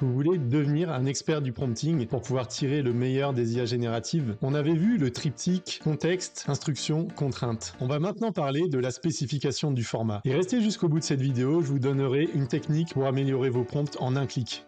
Vous voulez devenir un expert du prompting pour pouvoir tirer le meilleur des IA génératives? On avait vu le triptyque contexte, instruction, contrainte. On va maintenant parler de la spécification du format. Et restez jusqu'au bout de cette vidéo, je vous donnerai une technique pour améliorer vos prompts en un clic.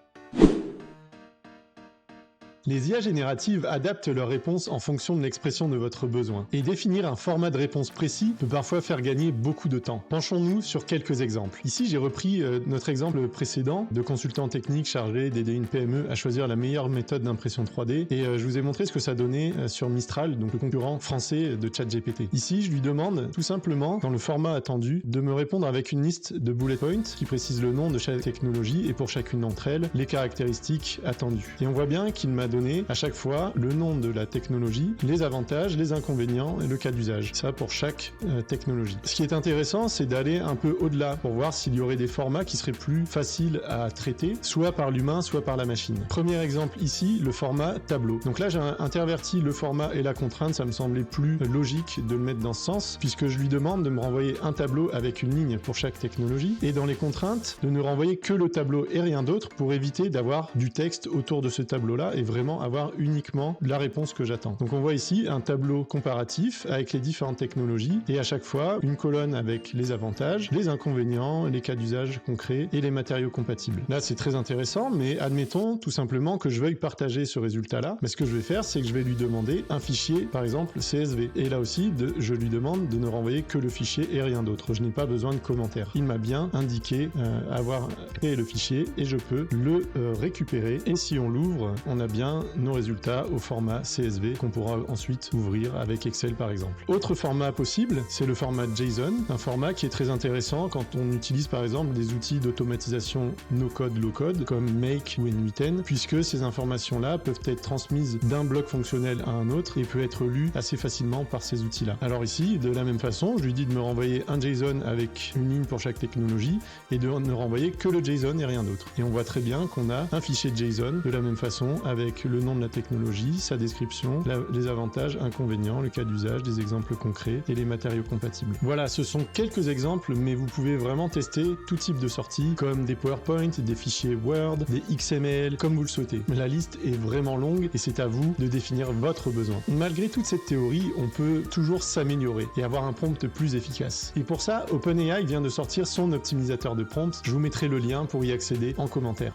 Les IA génératives adaptent leurs réponses en fonction de l'expression de votre besoin. Et définir un format de réponse précis peut parfois faire gagner beaucoup de temps. Penchons-nous sur quelques exemples. Ici, j'ai repris notre exemple précédent de consultant technique chargé d'aider une PME à choisir la meilleure méthode d'impression 3D. Et je vous ai montré ce que ça donnait sur Mistral, donc le concurrent français de ChatGPT. Ici, je lui demande tout simplement, dans le format attendu, de me répondre avec une liste de bullet points qui précise le nom de chaque technologie et pour chacune d'entre elles, les caractéristiques attendues. Et on voit bien qu'il m'a donné à chaque fois le nom de la technologie, les avantages, les inconvénients et le cas d'usage. Ça pour chaque technologie. Ce qui est intéressant, c'est d'aller un peu au-delà pour voir s'il y aurait des formats qui seraient plus faciles à traiter, soit par l'humain, soit par la machine. Premier exemple ici, le format tableau. Donc là, j'ai interverti le format et la contrainte, ça me semblait plus logique de le mettre dans ce sens, puisque je lui demande de me renvoyer un tableau avec une ligne pour chaque technologie, et dans les contraintes, de ne renvoyer que le tableau et rien d'autre pour éviter d'avoir du texte autour de ce tableau-là et vraiment avoir uniquement la réponse que j'attends. Donc on voit ici un tableau comparatif avec les différentes technologies et à chaque fois une colonne avec les avantages, les inconvénients, les cas d'usage concrets et les matériaux compatibles. Là c'est très intéressant, mais admettons tout simplement que je veuille partager ce résultat-là. Mais ce que je vais faire, c'est que je vais lui demander un fichier, par exemple CSV. Et là aussi, je lui demande de ne renvoyer que le fichier et rien d'autre. Je n'ai pas besoin de commentaires. Il m'a bien indiqué avoir créé le fichier et je peux le récupérer. Et si on l'ouvre, on a bien nos résultats au format CSV qu'on pourra ensuite ouvrir avec Excel par exemple. Autre format possible, c'est le format JSON, un format qui est très intéressant quand on utilise par exemple des outils d'automatisation no-code, low-code comme Make ou N8N, puisque ces informations-là peuvent être transmises d'un bloc fonctionnel à un autre et peut être lues assez facilement par ces outils-là. Alors ici, de la même façon, je lui dis de me renvoyer un JSON avec une ligne pour chaque technologie et de ne renvoyer que le JSON et rien d'autre. Et on voit très bien qu'on a un fichier JSON de la même façon avec le nom de la technologie, sa description, les avantages, inconvénients, le cas d'usage, des exemples concrets et les matériaux compatibles. Voilà, ce sont quelques exemples, mais vous pouvez vraiment tester tout type de sorties, comme des PowerPoint, des fichiers Word, des XML, comme vous le souhaitez. La liste est vraiment longue et c'est à vous de définir votre besoin. Malgré toute cette théorie, on peut toujours s'améliorer et avoir un prompt plus efficace. Et pour ça, OpenAI vient de sortir son optimisateur de prompt. Je vous mettrai le lien pour y accéder en commentaire.